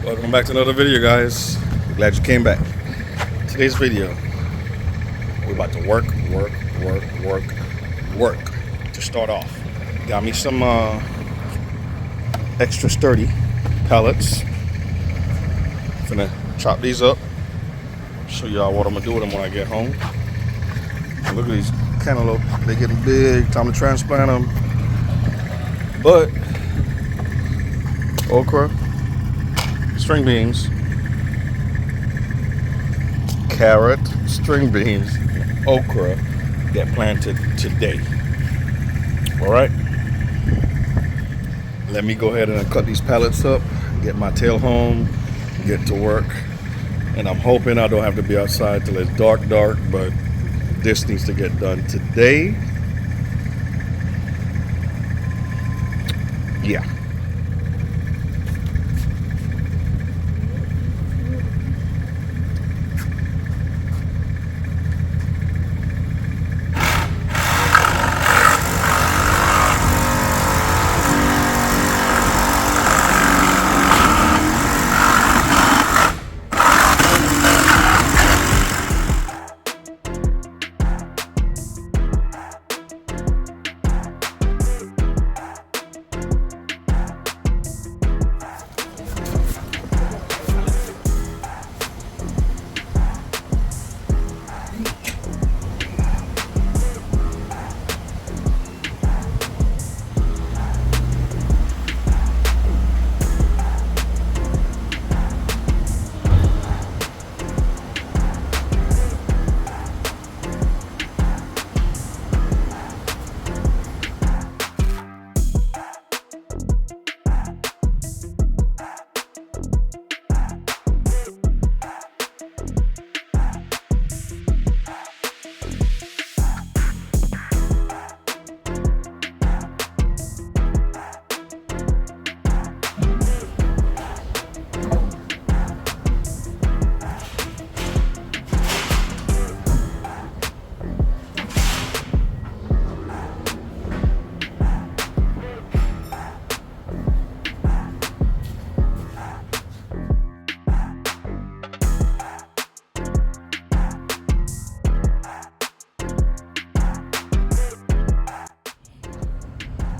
Welcome back to another video, guys. Glad you came back. Today's video, we're about to work to start off. Got me some extra sturdy pallets. Finna chop these up, show y'all what I'm gonna do with them when I get home. And look at these cantaloupe, they're getting big, time to transplant them. But okra, string beans, carrot, string beans, okra get planted today. All right, let me go ahead and cut these pallets up, get my tail home, get to work. And I'm hoping I don't have to be outside till it's dark, but this needs to get done today. Yeah.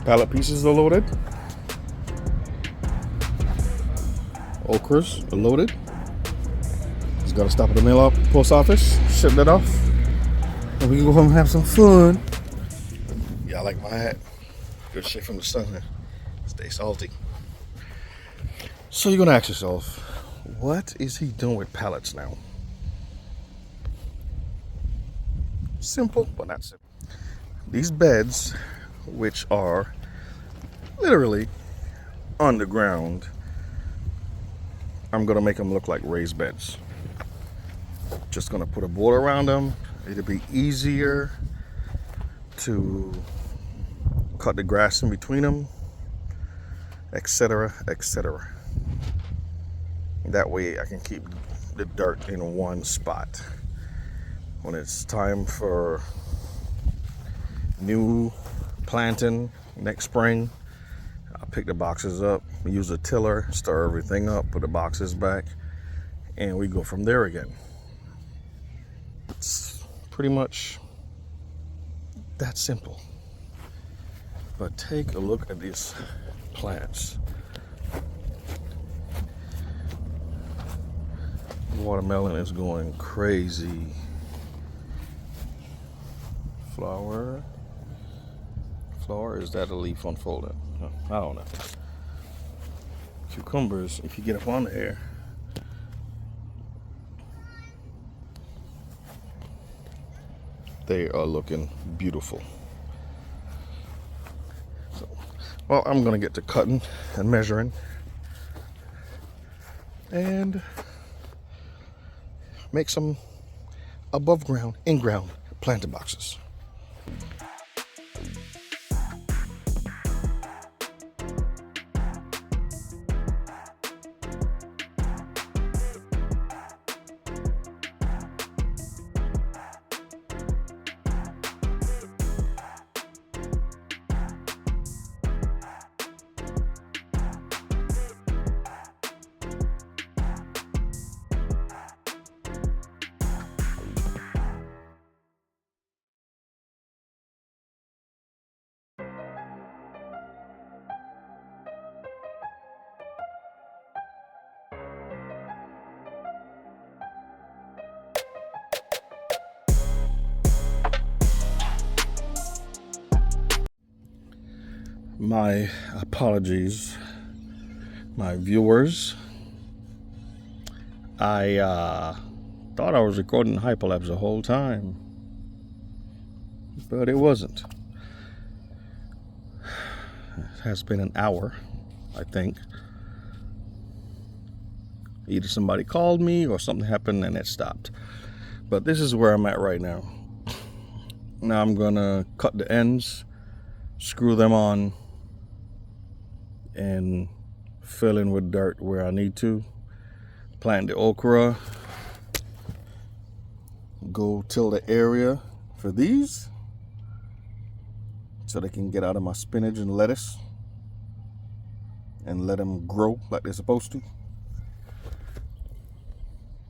Pallet pieces are loaded. Okras are loaded. Just gotta stop at the mail post office, ship that off, and we can go home and have some fun. Yeah, I like my hat. Good shit from the sun here. Stay salty. So you're gonna ask yourself, what is he doing with pallets now? Simple, but not simple. These beds, which are literally underground, I'm gonna make them look like raised beds. Just gonna put a border around them. It'll be easier to cut the grass in between them, etc., etc. That way I can keep the dirt in one spot. When it's time for new planting next spring, I'll pick the boxes up, use a tiller, stir everything up, put the boxes back, and we go from there again. It's pretty much that simple. But take a look at these plants. Watermelon is going crazy. Flower, is that a leaf unfolded? I don't know. Cucumbers, if you get up on the air, they are looking beautiful. So, well, I'm gonna get to cutting and measuring and make some above ground, in ground planter boxes. My apologies, my viewers. I thought I was recording hyperlapse the whole time, but it wasn't. It has been an hour, I think. Either somebody called me or something happened and it stopped. But this is where I'm at right now. Now I'm gonna cut the ends, screw them on, and fill in with dirt where I need to. Plant the okra. Go till the area for these so they can get out of my spinach and lettuce and let them grow like they're supposed to.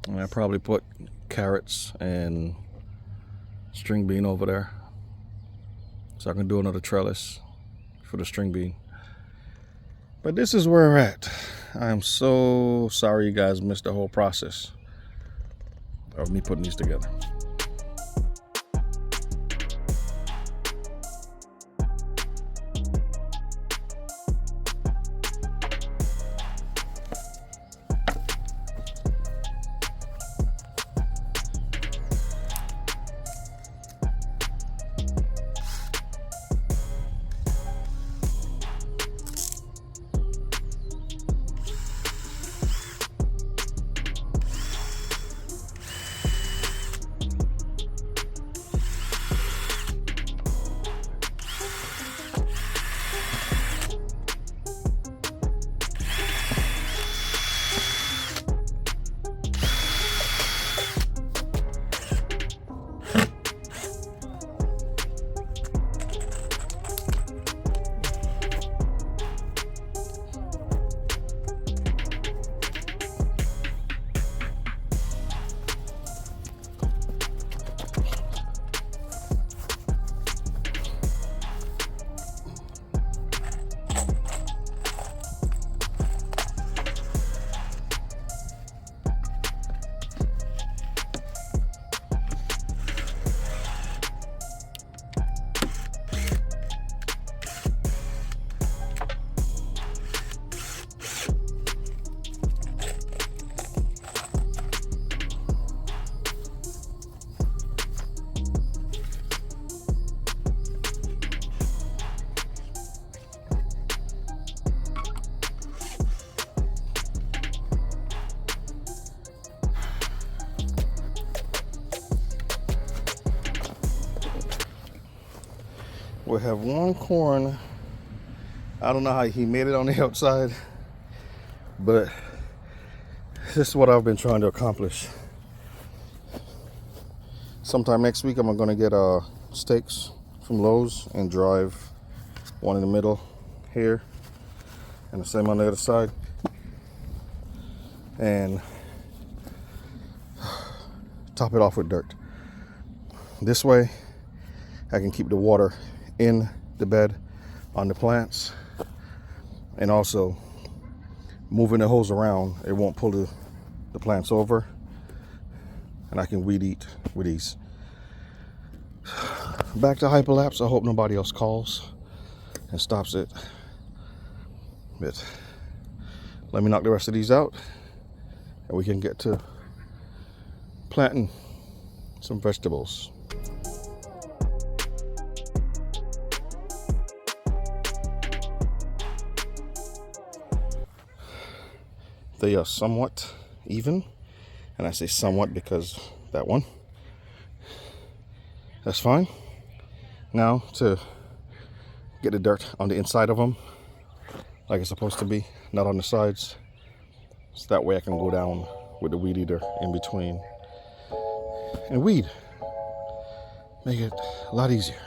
And I probably put carrots and string bean over there so I can do another trellis for the string bean. But this is where we're at. I am so sorry you guys missed the whole process of me putting these together. We have one corn. I don't know how he made it on the outside, but this is what I've been trying to accomplish. Sometime next week, I'm gonna get steaks from Lowe's and drive one in the middle here and the same on the other side, and top it off with dirt. This way, I can keep the water in the bed on the plants, and also moving the hose around, it won't pull the plants over, and I can weed eat with these. Back to hyperlapse. I hope nobody else calls and stops it, but let me knock the rest of these out and we can get to planting some vegetables. They are somewhat even, and I say somewhat because that one. That's fine. Now to get the dirt on the inside of them like it's supposed to be, not on the sides. So that way I can go down with the weed eater in between and weed. Make it a lot easier.